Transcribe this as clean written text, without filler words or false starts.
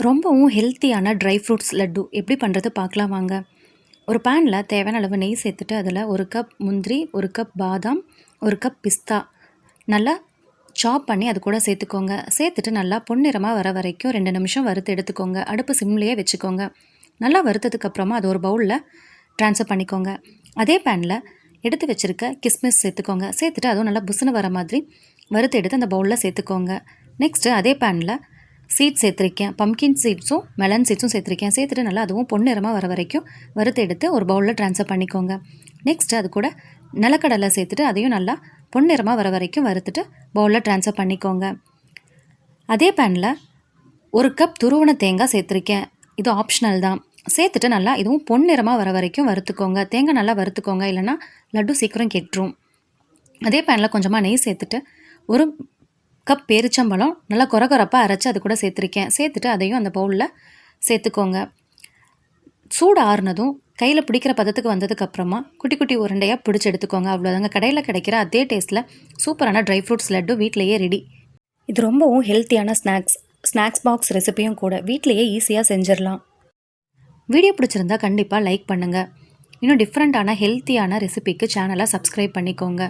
ரொம்பவும் ஹெல்த்தியான dry fruits laddu எப்படி பண்ணுறது பார்க்கலாம் வாங்க. ஒரு பேனில் தேவையான அளவு நெய் சேர்த்துட்டு அதில் 1 கப் முந்திரி, 1 கப் பாதாம், 1 கப் பிஸ்தா நல்லா சாப் பண்ணி அது கூட சேர்த்துக்கோங்க. சேர்த்துட்டு நல்லா பொன்னிறமாக வர வரைக்கும் 2 நிமிஷம் வறுத்து எடுத்துக்கோங்க. அடுப்பு சிம்லேயே வச்சுக்கோங்க. நல்லா வறுத்ததுக்கப்புறமா அது ஒரு பவுலில் ட்ரான்ஸ்ஃபர் பண்ணிக்கோங்க. அதே பேனில் எடுத்து வச்சுருக்க கிஸ்மிஸ் சேர்த்துக்கோங்க. சேர்த்துட்டு அதுவும் நல்லா புசுன்னு வர மாதிரி வறுத்து எடுத்து அந்த பவுலில் சேர்த்துக்கோங்க. நெக்ஸ்ட்டு அதே பேனில் சீட்ஸ் சேர்த்துருக்கேன். பம்கின் சீட்ஸும் மெலன் சீட்ஸும் சேர்த்துருக்கேன். சேர்த்துட்டு நல்லா அதுவும் பொன்னிறமாக வர வரைக்கும் வறுத்து எடுத்து ஒரு பவுலில் ட்ரான்ஸ்ஃபர் பண்ணிக்கோங்க. நெக்ஸ்ட்டு அது கூட நிலக்கடலை சேர்த்துட்டு அதையும் நல்லா பொன்னிறமாக வர வரைக்கும் வறுத்துட்டு பவுலில் ட்ரான்ஸ்ஃபர் பண்ணிக்கோங்க. அதே பேனில் 1 கப் துருவன தேங்காய் சேர்த்துருக்கேன். இது ஆப்ஷனல் தான். சேர்த்துட்டு நல்லா இதுவும் பொன்னிறமாக வர வரைக்கும் வறுத்துக்கோங்க. தேங்காய் நல்லா வறுத்துக்கோங்க, இல்லைனா லட்டு சீக்கிரம் கெட்டுரும். அதே பேனில் கொஞ்சமாக நெய் சேர்த்துட்டு 1 கப் பேரிச்சம்பழம் நல்லா கொரகொரப்பாக அரைச்சி அது கூட சேர்த்துருக்கேன். சேர்த்துட்டு அதையும் அந்த பவுலில் சேர்த்துக்கோங்க. சூடு ஆறுனதும் கையில் பிடிக்கிற பதத்துக்கு வந்ததுக்கப்புறமா குட்டி குட்டி உருண்டையாக பிடிச்சி எடுத்துக்கோங்க. அவ்வளோதாங்க. கடையில் கிடைக்கிற அதே டேஸ்ட்டில் சூப்பரான ட்ரை ஃப்ரூட்ஸ் லட்டு வீட்டிலையே ரெடி. இது ரொம்பவும் ஹெல்த்தியான ஸ்நாக்ஸ் பாக்ஸ் ரெசிபியும் கூட. வீட்டிலையே ஈஸியாக செஞ்சிடலாம். வீடியோ பிடிச்சிருந்தா கண்டிப்பாக லைக் பண்ணுங்கள். இன்னும் டிஃப்ரெண்ட்டான ஹெல்த்தியான ரெசிபிக்கு சேனலை சப்ஸ்கிரைப் பண்ணிக்கோங்க.